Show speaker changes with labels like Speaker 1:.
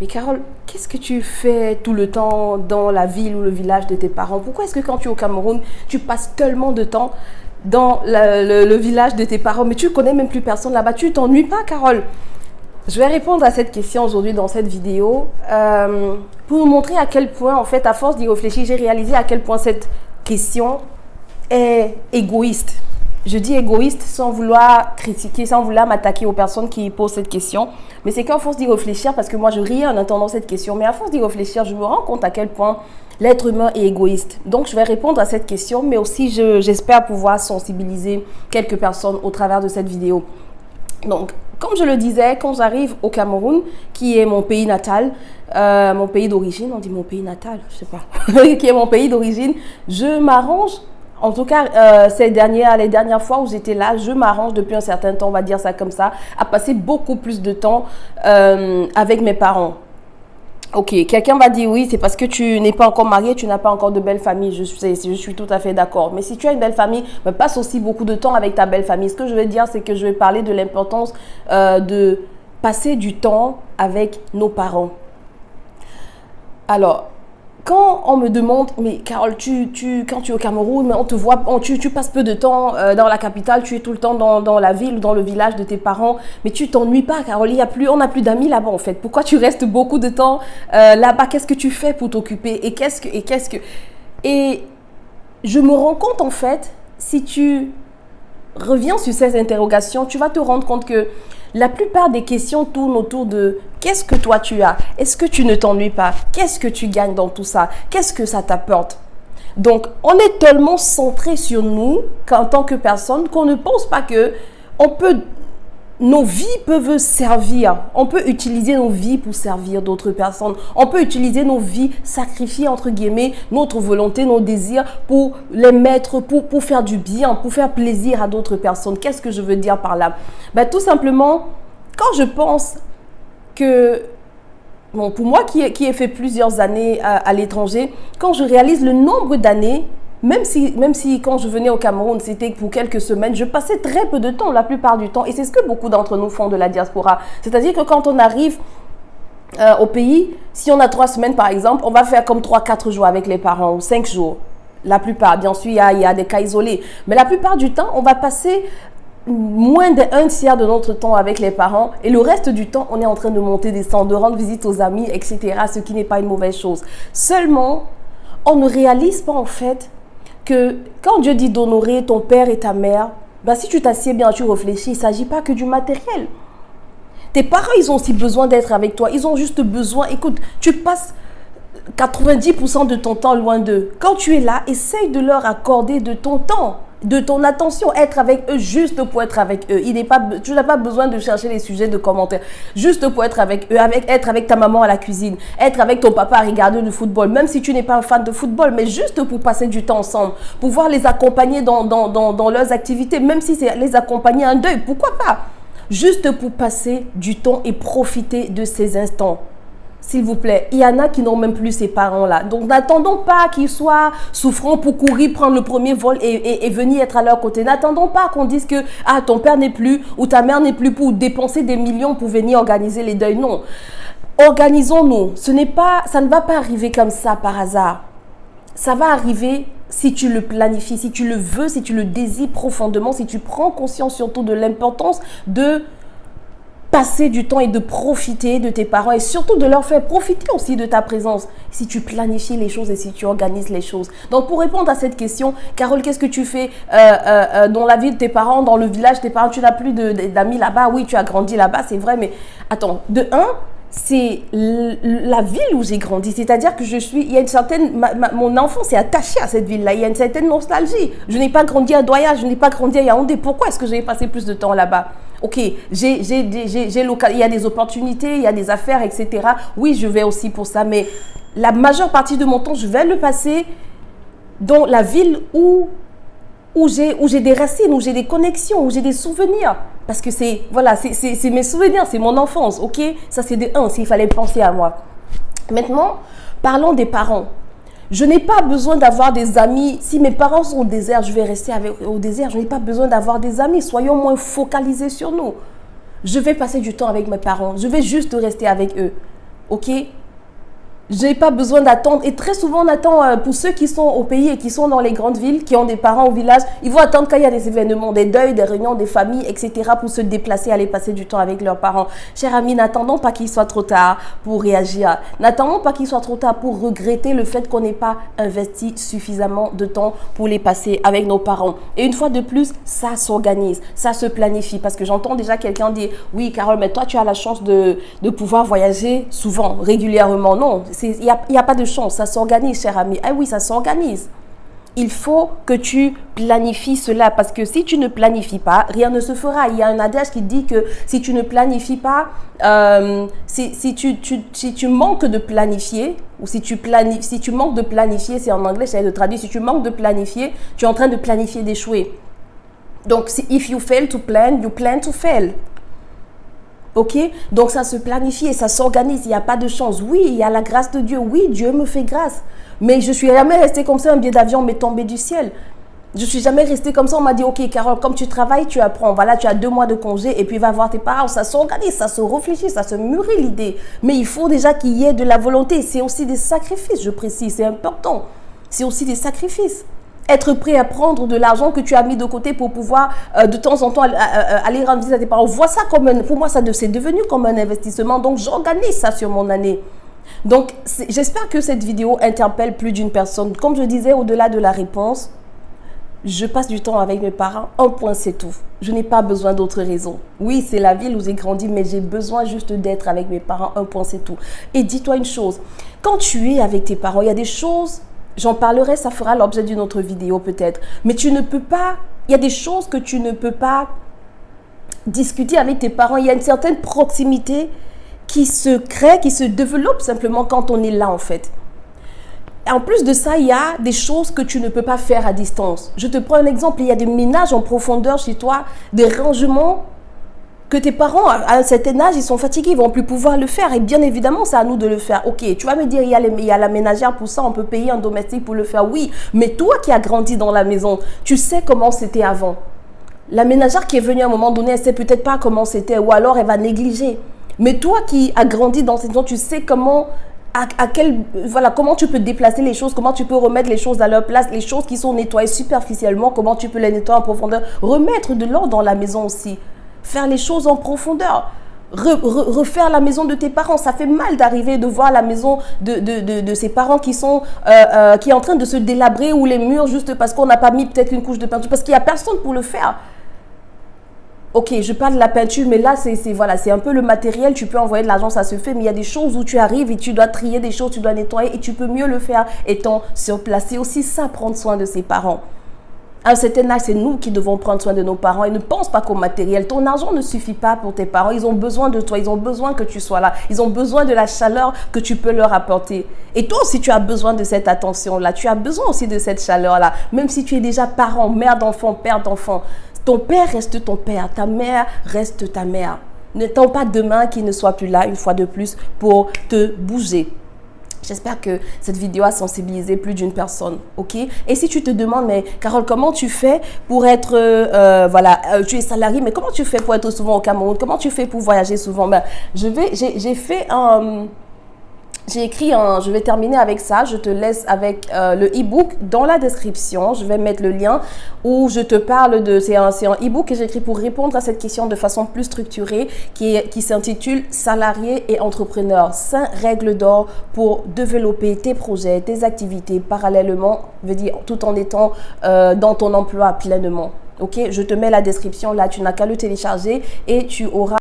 Speaker 1: Mais Carole, qu'est-ce que tu fais tout le temps dans la ville ou le village de tes parents? Pourquoi est-ce que quand tu es au Cameroun, tu passes tellement de temps dans le village de tes parents, mais tu connais même plus personne là-bas? Tu t'ennuies pas, Carole? Je vais répondre à cette question aujourd'hui dans cette vidéo pour vous montrer à quel point, en fait, à force d'y réfléchir, j'ai réalisé à quel point cette question est égoïste. Je dis égoïste sans vouloir critiquer, sans vouloir m'attaquer aux personnes qui posent cette question. Mais c'est qu'à force d'y réfléchir, parce que moi je riais en entendant cette question, mais à force d'y réfléchir, je me rends compte à quel point l'être humain est égoïste. Donc je vais répondre à cette question, mais aussi j'espère pouvoir sensibiliser quelques personnes au travers de cette vidéo. Donc, comme je le disais, quand j'arrive au Cameroun, qui est mon pays natal, mon pays d'origine, on dit mon pays natal, je sais pas, qui est mon pays d'origine, je m'arrange. En tout cas, les dernières fois où j'étais là, je m'arrange depuis un certain temps, on va dire ça comme ça, à passer beaucoup plus de temps avec mes parents. Ok, quelqu'un va dire oui, c'est parce que tu n'es pas encore marié, tu n'as pas encore de belle famille. Je suis tout à fait d'accord. Mais si tu as une belle famille, passe aussi beaucoup de temps avec ta belle famille. Ce que je veux dire, c'est que je vais parler de l'importance de passer du temps avec nos parents. Alors, quand on me demande, mais Carole, quand tu es au Cameroun, on te voit, tu passes peu de temps dans la capitale, tu es tout le temps dans la ville ou dans le village de tes parents, mais tu t'ennuies pas, Carole, on n'a plus d'amis là-bas en fait. Pourquoi tu restes beaucoup de temps là-bas? Qu'est-ce que tu fais pour t'occuper? Et je me rends compte en fait, si tu reviens sur ces interrogations, tu vas te rendre compte que la plupart des questions tournent autour de qu'est-ce que toi tu as? Est-ce que tu ne t'ennuies pas? Qu'est-ce que tu gagnes dans tout ça? Qu'est-ce que ça t'apporte? Donc, on est tellement centré sur nous qu'en tant que personne qu'on ne pense pas que nos vies peuvent servir. On peut utiliser nos vies pour servir d'autres personnes. On peut utiliser nos vies, sacrifier entre guillemets notre volonté, nos désirs pour les mettre, pour faire du bien, pour faire plaisir à d'autres personnes. Qu'est-ce que je veux dire par là? Tout simplement, quand je pense que, pour moi qui ai fait plusieurs années à l'étranger, quand je réalise le nombre d'années, même si quand je venais au Cameroun, c'était pour quelques semaines, je passais très peu de temps, la plupart du temps. Et c'est ce que beaucoup d'entre nous font de la diaspora. C'est-à-dire que quand on arrive au pays, si on a 3 semaines par exemple, on va faire comme 3-4 jours avec les parents ou 5 jours. La plupart, bien sûr, il y a des cas isolés. Mais la plupart du temps, on va passer moins d'un tiers de notre temps avec les parents et le reste du temps, on est en train de monter, descendre, de rendre visite aux amis, etc. Ce qui n'est pas une mauvaise chose. Seulement, on ne réalise pas en fait que quand Dieu dit d'honorer ton père et ta mère, si tu t'assieds bien, tu réfléchis, il ne s'agit pas que du matériel. Tes parents, ils ont aussi besoin d'être avec toi. Ils ont juste besoin, écoute, tu passes 90% de ton temps loin d'eux. Quand tu es là, essaye de leur accorder de ton temps, de ton attention, être avec eux juste pour être avec eux. Tu n'as pas besoin de chercher les sujets de commentaires. Juste pour être avec eux, être avec ta maman à la cuisine, être avec ton papa à regarder le football, même si tu n'es pas un fan de football, mais juste pour passer du temps ensemble, pouvoir les accompagner dans leurs activités, même si c'est les accompagner en deuil, pourquoi pas? Juste pour passer du temps et profiter de ces instants. S'il vous plaît, il y en a qui n'ont même plus ces parents-là. Donc, n'attendons pas qu'ils soient souffrants pour courir, prendre le premier vol et venir être à leur côté. N'attendons pas qu'on dise que ton père n'est plus ou ta mère n'est plus pour dépenser des millions pour venir organiser les deuils. Non. Organisons-nous. Ça ne va pas arriver comme ça par hasard. Ça va arriver si tu le planifies, si tu le veux, si tu le désires profondément, si tu prends conscience surtout de l'importance de passer du temps et de profiter de tes parents et surtout de leur faire profiter aussi de ta présence si tu planifies les choses et si tu organises les choses. Donc pour répondre à cette question, Carole, qu'est-ce que tu fais dans la vie de tes parents, dans le village de tes parents? Tu n'as plus d'amis là-bas? Oui, tu as grandi là-bas, c'est vrai, mais attends, de un, c'est la ville où j'ai grandi, c'est-à-dire que il y a une certaine, mon enfance est attachée à cette ville-là, il y a une certaine nostalgie. Je n'ai pas grandi à Douala, je n'ai pas grandi à Yaoundé, pourquoi est-ce que je vais passer plus de temps là-bas? Ok, il y a des opportunités, il y a des affaires, etc. Oui, je vais aussi pour ça, mais la majeure partie de mon temps, je vais le passer dans la ville où j'ai des racines, où j'ai des connexions, où j'ai des souvenirs. Parce que c'est mes souvenirs, c'est mon enfance, ok? Ça, c'est de un, s'il fallait penser à moi. Maintenant, parlons des parents. Je n'ai pas besoin d'avoir des amis. Si mes parents sont au désert, je vais rester au désert. Je n'ai pas besoin d'avoir des amis. Soyons moins focalisés sur nous. Je vais passer du temps avec mes parents. Je vais juste rester avec eux. ok? J'ai pas besoin d'attendre. Et très souvent, on attend, pour ceux qui sont au pays et qui sont dans les grandes villes, qui ont des parents au village, ils vont attendre quand il y a des événements, des deuils, des réunions, des familles, etc. pour se déplacer, aller passer du temps avec leurs parents. Chers amis, n'attendons pas qu'il soit trop tard pour réagir. N'attendons pas qu'il soit trop tard pour regretter le fait qu'on n'ait pas investi suffisamment de temps pour les passer avec nos parents. Et une fois de plus, ça s'organise, ça se planifie. Parce que j'entends déjà quelqu'un dire, oui, Carole, mais toi, tu as la chance de pouvoir voyager souvent, régulièrement. Non, il n'y a pas de chance, ça s'organise, cher ami. Ah oui, ça s'organise. Il faut que tu planifies cela parce que si tu ne planifies pas, rien ne se fera. Il y a un adage qui dit que si tu ne planifies pas, si tu manques de planifier, ou si tu manques de planifier, c'est en anglais, j'essaie de traduire, si tu manques de planifier, tu es en train de planifier d'échouer. Donc, if you fail to plan, you plan to fail. Ok, donc ça se planifie et ça s'organise, il n'y a pas de chance. Oui, il y a la grâce de Dieu. Oui, Dieu me fait grâce. Mais je ne suis jamais restée comme ça, un billet d'avion m'est tombé du ciel. Je ne suis jamais restée comme ça, on m'a dit, ok Carole, comme tu travailles, tu apprends. Voilà, tu as 2 mois de congé et puis va voir tes parents. Ça s'organise, ça se réfléchit, ça se mûrit l'idée. Mais il faut déjà qu'il y ait de la volonté. C'est aussi des sacrifices, je précise, c'est important. C'est aussi des sacrifices. Être prêt à prendre de l'argent que tu as mis de côté pour pouvoir de temps en temps aller rendre visite à tes parents. Vois ça comme pour moi, c'est devenu comme un investissement. Donc, j'organise ça sur mon année. Donc, j'espère que cette vidéo interpelle plus d'une personne. Comme je disais, au-delà de la réponse, je passe du temps avec mes parents. Un point, c'est tout. Je n'ai pas besoin d'autres raisons. Oui, c'est la ville où j'ai grandi, mais j'ai besoin juste d'être avec mes parents. Un point, c'est tout. Et dis-toi une chose. Quand tu es avec tes parents, il y a des choses... J'en parlerai, ça fera l'objet d'une autre vidéo peut-être. Mais tu ne peux pas, il y a des choses que tu ne peux pas discuter avec tes parents. Il y a une certaine proximité qui se crée, qui se développe simplement quand on est là en fait. En plus de ça, il y a des choses que tu ne peux pas faire à distance. Je te prends un exemple, il y a des ménages en profondeur chez toi, des rangements que tes parents, à un certain âge, ils sont fatigués, ils ne vont plus pouvoir le faire. Et bien évidemment, c'est à nous de le faire. Ok, tu vas me dire, il y a la ménagère pour ça, on peut payer un domestique pour le faire. Oui, mais toi qui as grandi dans la maison, tu sais comment c'était avant. La ménagère qui est venue à un moment donné, elle ne sait peut-être pas comment c'était, ou alors elle va négliger. Mais toi qui as grandi dans cette maison, tu sais comment... comment tu peux déplacer les choses, comment tu peux remettre les choses à leur place, les choses qui sont nettoyées superficiellement, comment tu peux les nettoyer en profondeur, remettre de l'ordre dans la maison aussi. Faire les choses en profondeur, refaire la maison de tes parents. Ça fait mal d'arriver de voir la maison de ses parents qui est en train de se délabrer ou les murs juste parce qu'on n'a pas mis peut-être une couche de peinture, parce qu'il n'y a personne pour le faire. Ok, je parle de la peinture, mais là, c'est un peu le matériel. Tu peux envoyer de l'argent, ça se fait. Mais il y a des choses où tu arrives et tu dois trier des choses, tu dois nettoyer et tu peux mieux le faire étant sur place. C'est aussi ça, prendre soin de ses parents. À un certain âge, c'est nous qui devons prendre soin de nos parents et ne pense pas qu'au matériel. Ton argent ne suffit pas pour tes parents. Ils ont besoin de toi. Ils ont besoin que tu sois là. Ils ont besoin de la chaleur que tu peux leur apporter. Et toi aussi, tu as besoin de cette attention-là. Tu as besoin aussi de cette chaleur-là. Même si tu es déjà parent, mère d'enfant, père d'enfant. Ton père reste ton père. Ta mère reste ta mère. N'attends pas demain qu'il ne soit plus là, une fois de plus, pour te bouger. J'espère que cette vidéo a sensibilisé plus d'une personne, ok? Et si tu te demandes, mais Carole, comment tu fais pour être, tu es salarié, mais comment tu fais pour être souvent au Cameroun? Comment tu fais pour voyager souvent? Ben, j'ai écrit je vais terminer avec ça, je te laisse avec le e-book dans la description, je vais mettre le lien où je te parle c'est un e-book que j'ai écrit pour répondre à cette question de façon plus structurée qui s'intitule Salarié et entrepreneur, 5 règles d'or pour développer tes projets, tes activités parallèlement, tout en étant dans ton emploi pleinement. Ok, je te mets la description là, tu n'as qu'à le télécharger et tu auras